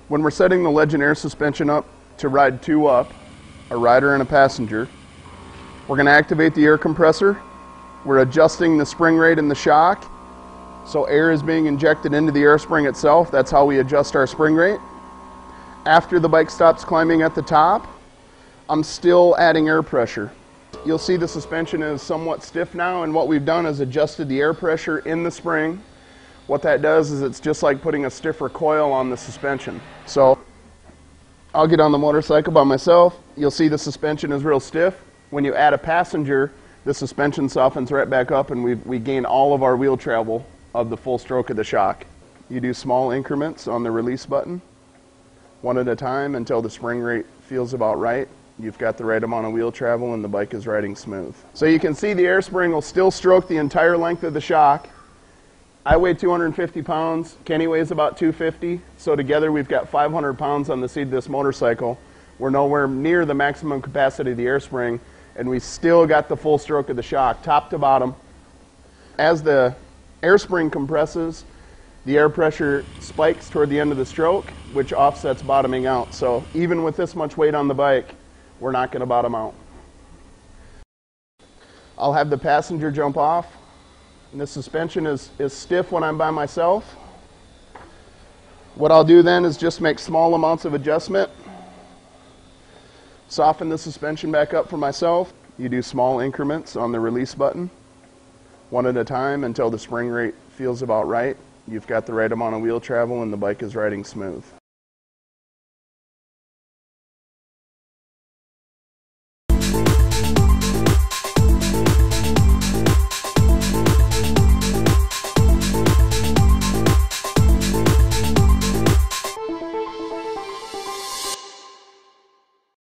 When we're setting the Legend air suspension up to ride two up, a rider and a passenger, we're going to activate the air compressor. We're adjusting the spring rate and the shock. So air is being injected into the air spring itself. That's how we adjust our spring rate. After the bike stops climbing at the top, I'm still adding air pressure. You'll see the suspension is somewhat stiff now, and what we've done is adjusted the air pressure in the spring. What that does is it's just like putting a stiffer coil on the suspension. So I'll get on the motorcycle by myself. You'll see the suspension is real stiff. When you add a passenger, the suspension softens right back up, and we gain all of our wheel travel of the full stroke of the shock. You do small increments on the release button, one at a time, until the spring rate feels about right. You've got the right amount of wheel travel and the bike is riding smooth. So you can see the air spring will still stroke the entire length of the shock. I weigh 250 pounds, Kenny weighs about 250, so together we've got 500 pounds on the seat of this motorcycle. We're nowhere near the maximum capacity of the air spring, and we still got the full stroke of the shock, top to bottom. As the air spring compresses, the air pressure spikes toward the end of the stroke, which offsets bottoming out. So even with this much weight on the bike, we're not going to bottom out. I'll have the passenger jump off. And the suspension is stiff when I'm by myself. What I'll do then is just make small amounts of adjustment. Soften the suspension back up for myself. You do small increments on the release button, one at a time, until the spring rate feels about right. You've got the right amount of wheel travel and the bike is riding smooth.